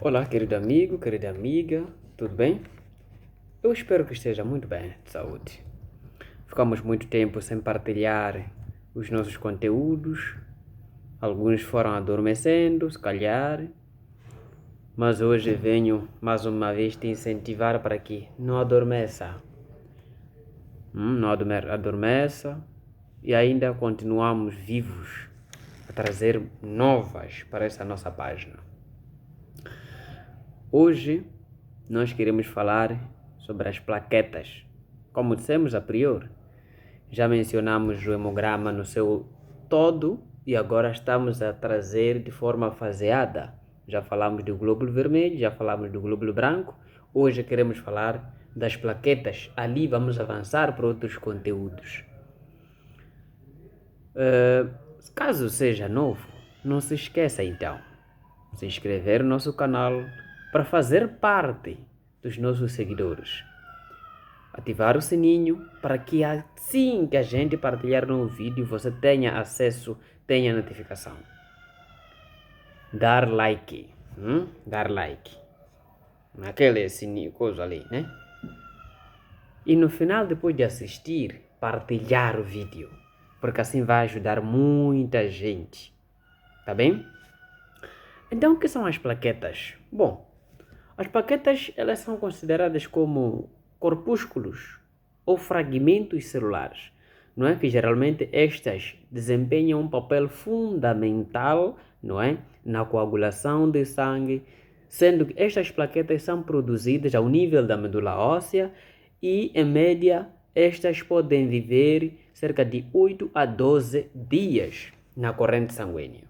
Olá, querido amigo, querida amiga, tudo bem? Eu espero que esteja muito bem, de saúde. Ficamos muito tempo sem partilhar os nossos conteúdos, alguns foram adormecendo, se calhar, mas hoje venho mais uma vez te incentivar para que não adormeça. Não adormeça e ainda continuamos vivos a trazer novas para essa nossa página. Hoje nós queremos falar sobre as plaquetas. Como dissemos a priori, já mencionamos o hemograma no seu todo e agora estamos a trazer de forma faseada. Já falamos do glóbulo vermelho, já falamos do glóbulo branco. Hoje queremos falar das plaquetas. Ali vamos avançar para outros conteúdos. Caso seja novo, não se esqueça então de se inscrever no nosso canal para fazer parte dos nossos seguidores. Ativar o sininho para que assim que a gente partilhar um vídeo você tenha acesso, tenha notificação. Dar like, dar like naquele sininho, coisa ali, né? E no final, depois de assistir, partilhar o vídeo, porque assim vai ajudar muita gente, tá bem? Então, o que são as plaquetas? Bom, as plaquetas elas são consideradas como corpúsculos ou fragmentos celulares, não é? Que geralmente estas desempenham um papel fundamental, não é? Na coagulação de sangue, sendo que estas plaquetas são produzidas ao nível da medula óssea e, em média, estas podem viver cerca de 8 a 12 dias na corrente sanguínea.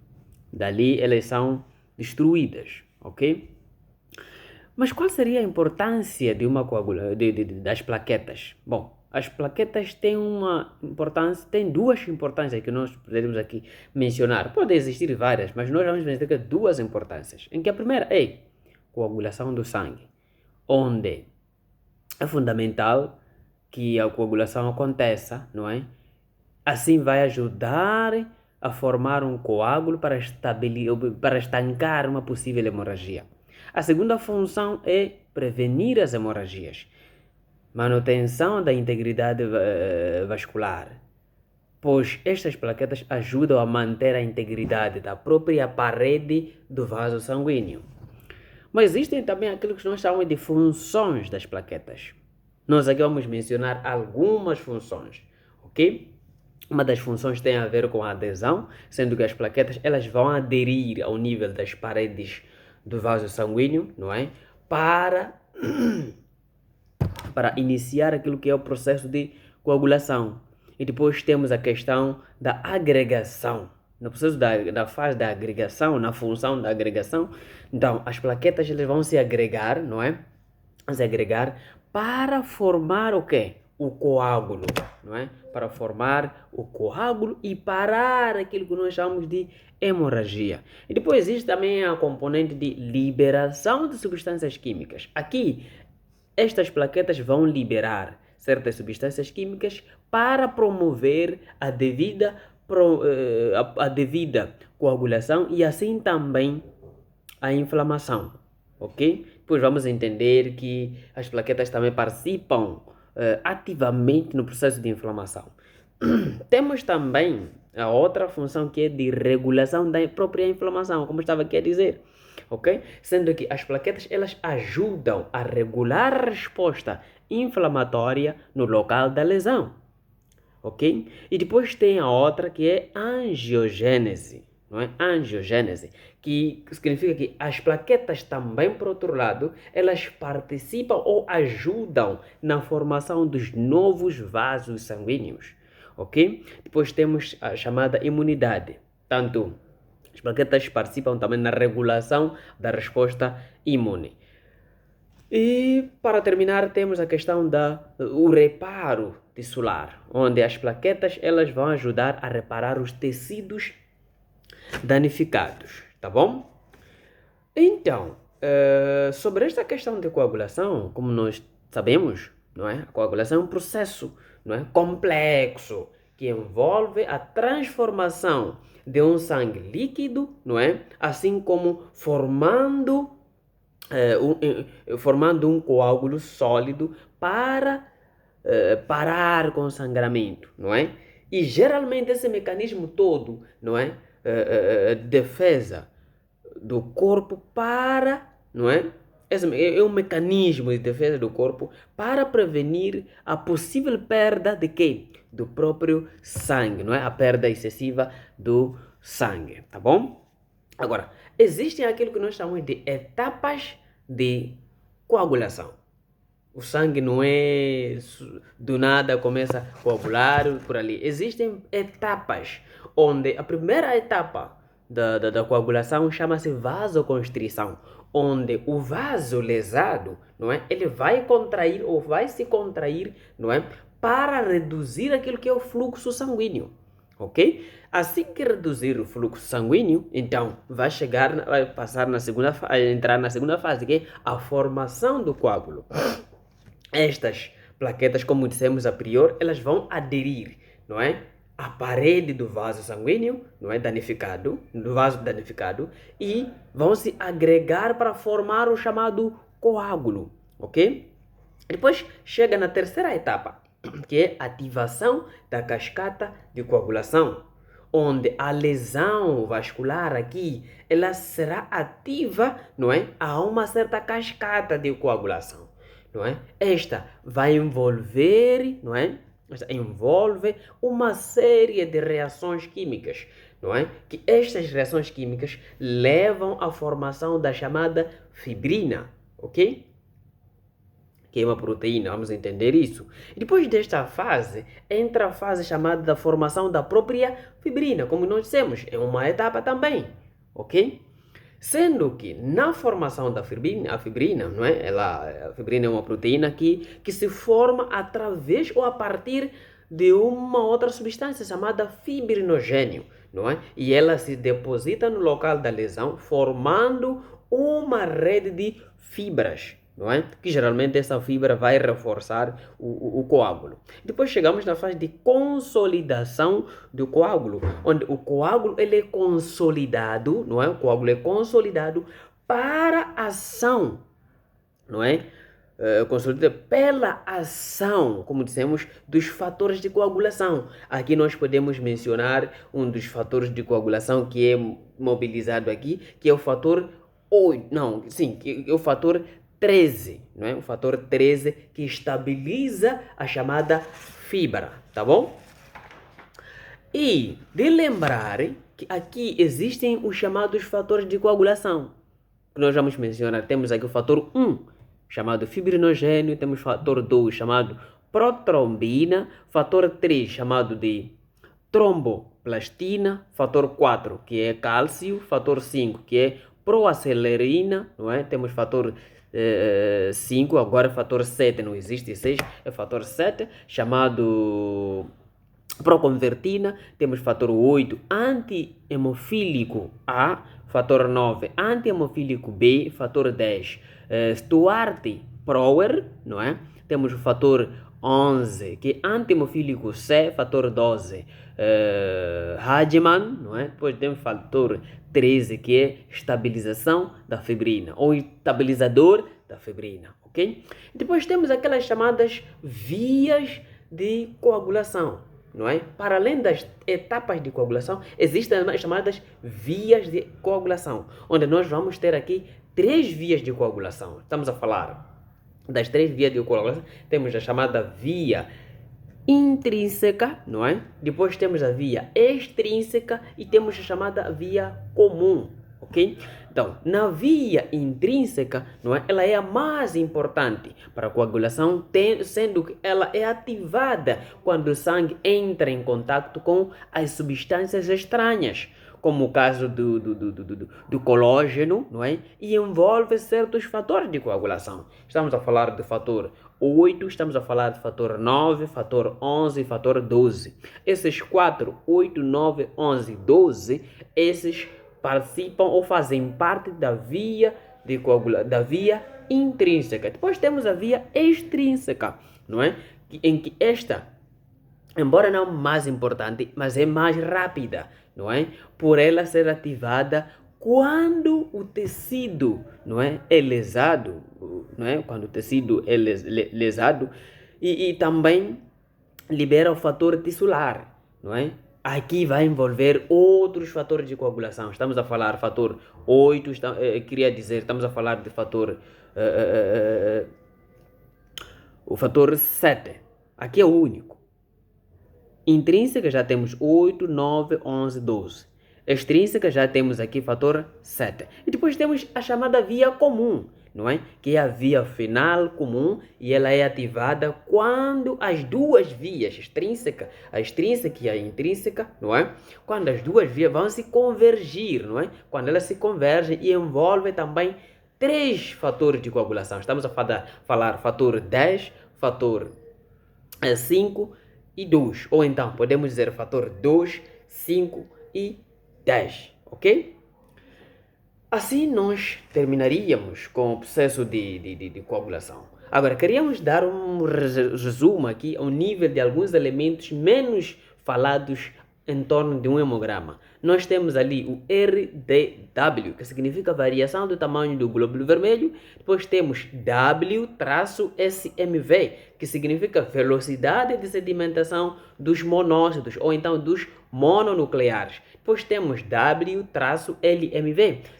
Dali elas são destruídas, ok? Mas qual seria a importância de uma das plaquetas? Bom, as plaquetas têm têm duas importâncias que nós podemos aqui mencionar. Podem existir várias, mas nós vamos mencionar duas importâncias. Em que a primeira é coagulação do sangue, onde é fundamental que a coagulação aconteça, não é? Assim vai ajudar a formar um coágulo para estancar uma possível hemorragia. A segunda função é prevenir as hemorragias, manutenção da integridade vascular, pois estas plaquetas ajudam a manter a integridade da própria parede do vaso sanguíneo. Mas existem também aquilo que nós chamamos de funções das plaquetas. Nós aqui vamos mencionar algumas funções, ok? Uma das funções tem a ver com a adesão, sendo que as plaquetas elas vão aderir ao nível das paredes do vaso sanguíneo, não é? Para iniciar aquilo que é o processo de coagulação. E depois temos a questão da agregação. No processo da fase da agregação, na função da agregação, então as plaquetas elas vão se agregar, não é? Vão se agregar para formar o quê? O coágulo, não é? Para formar o coágulo e parar aquilo que nós chamamos de hemorragia. E depois existe também a componente de liberação de substâncias químicas. Aqui, estas plaquetas vão liberar certas substâncias químicas para promover a devida coagulação e assim também a inflamação, ok? Depois vamos entender que as plaquetas também participam ativamente no processo de inflamação. Temos também a outra função que é de regulação da própria inflamação, como eu estava aqui a dizer, ok? Sendo que as plaquetas elas ajudam a regular a resposta inflamatória no local da lesão, ok? E depois tem a outra que é angiogênese, não é? Angiogênese, que significa que as plaquetas também, por outro lado, elas participam ou ajudam na formação dos novos vasos sanguíneos, ok? Depois temos a chamada imunidade, tanto as plaquetas participam também na regulação da resposta imune. E para terminar temos a questão do reparo tissular, onde as plaquetas elas vão ajudar a reparar os tecidos danificados, tá bom? Então, sobre esta questão de coagulação, como nós sabemos, não é? A coagulação é um processo, não é? Complexo que envolve a transformação de um sangue líquido, não é? Assim como formando formando um coágulo sólido para parar com o sangramento, não é? E geralmente esse mecanismo todo, não é? Defesa do corpo para, não é? Esse é um mecanismo de defesa do corpo para prevenir a possível perda de quê? Do próprio sangue, não é? A perda excessiva do sangue, tá bom? Agora, existem aquilo que nós chamamos de etapas de coagulação. O sangue não é do nada começa a coagular por ali. Existem etapas, onde a primeira etapa da coagulação chama-se vasoconstrição, onde o vaso lesado, não é? Ele vai contrair ou vai se contrair, não é? Para reduzir aquilo que é o fluxo sanguíneo, ok? Assim que reduzir o fluxo sanguíneo, então vai passar na segunda, entrar na segunda fase, que é a formação do coágulo. Estas plaquetas, como dissemos a priori, elas vão aderir, não é? À parede do vaso sanguíneo, não é? Danificado, do vaso danificado, e vão se agregar para formar o chamado coágulo, ok? Depois chega na terceira etapa, que é a ativação da cascata de coagulação, onde a lesão vascular aqui, ela será ativa, não é? A uma certa cascata de coagulação, não é? Esta vai envolver, não é? Esta envolve uma série de reações químicas, não é? Que estas reações químicas levam à formação da chamada fibrina, ok? Que é uma proteína, vamos entender isso. E depois desta fase, entra a fase chamada da formação da própria fibrina, como nós dissemos, é uma etapa também, ok? Sendo que na formação da fibrina, a fibrina, não é? A fibrina é uma proteína que se forma através ou a partir de uma outra substância chamada fibrinogênio, não é? E ela se deposita no local da lesão, formando uma rede de fibras, não é? Que geralmente essa fibra vai reforçar o coágulo. Depois chegamos na fase de consolidação do coágulo, onde o coágulo ele é consolidado, não é? O coágulo é consolidado para a ação, não é? Consolidado pela ação, como dissemos, dos fatores de coagulação. Aqui nós podemos mencionar um dos fatores de coagulação que é mobilizado aqui, que é o fator 8, não, sim, que é o fator 13, não é? O fator 13 que estabiliza a chamada fibra, tá bom? E de lembrar que aqui existem os chamados fatores de coagulação, que nós vamos mencionar. Temos aqui o fator 1, chamado fibrinogênio, temos o fator 2, chamado protrombina, fator 3, chamado de tromboplastina, fator 4, que é cálcio, fator 5, que é proacelerina, não é? Temos fator 5, agora fator 7, não existe 6, é fator 7, chamado proconvertina. Temos fator 8, anti-hemofílico A, fator 9, anti-hemofílico B, fator 10, Stuart Prower, não é? Temos o fator 11, que é anti-hemofílico C, fator 12, Hageman, não é? Depois temos o fator 13, que é estabilização da fibrina, ou estabilizador da fibrina, ok? Depois temos aquelas chamadas vias de coagulação, não é? Para além das etapas de coagulação, existem as chamadas vias de coagulação, onde nós vamos ter aqui 3 vias de coagulação. Estamos a falar das 3 vias de coagulação. Temos a chamada via intrínseca, não é? Depois temos a via extrínseca e temos a chamada via comum, ok? Então, na via intrínseca, não é? Ela é a mais importante para a coagulação, sendo que ela é ativada quando o sangue entra em contato com as substâncias estranhas, como o caso do colágeno, não é? E envolve certos fatores de coagulação. Estamos a falar do fator 8, estamos a falar do fator 9, fator 11 e fator 12. Esses 4, 8, 9, 11, 12, esses participam ou fazem parte da via de da via intrínseca. Depois temos a via extrínseca, não é? Em que esta, embora não mais importante, mas é mais rápida, não é? Por ela ser ativada quando o tecido, não é lesado, não é? Quando o tecido é lesado e também libera o fator tissular, não é? Aqui vai envolver outros fatores de coagulação. Estamos a falar fator 8, queria dizer, estamos a falar de fator o fator 7. Aqui é o único. Intrínseca já temos 8, 9, 11, 12. Extrínseca já temos aqui fator 7. E depois temos a chamada via comum, não é? Que é a via final comum e ela é ativada quando as duas vias, a extrínseca e a intrínseca, não é? Quando as duas vias vão se convergir, não é? Quando elas se convergem e envolvem também 3 fatores de coagulação. Estamos a falar fator 10, fator 5 e 2. Ou então, podemos dizer fator 2, 5 e 10, ok? Assim nós terminaríamos com o processo de coagulação. Agora, queríamos dar um resumo aqui ao nível de alguns elementos menos falados em torno de um hemograma. Nós temos ali o RDW, que significa variação do tamanho do glóbulo vermelho. Depois temos W-SMV, que significa velocidade de sedimentação dos monócitos, ou então dos mononucleares. Depois temos W-LMV,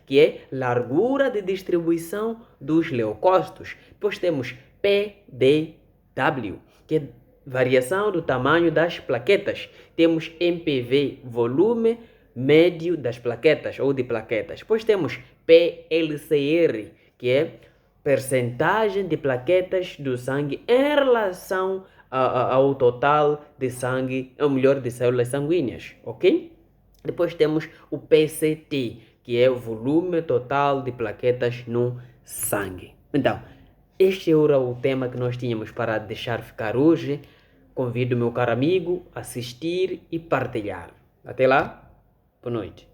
que é largura de distribuição dos leucócitos. Depois temos PDW, que é variação do tamanho das plaquetas. Temos MPV, volume médio das plaquetas ou de plaquetas. Depois temos PLCR, que é percentagem de plaquetas do sangue em relação ao total de sangue, ou melhor, de células sanguíneas, ok? Depois temos o PCT, que é o volume total de plaquetas no sangue. Então, este era o tema que nós tínhamos para deixar ficar hoje. Convido meu caro amigo a assistir e partilhar. Até lá, boa noite.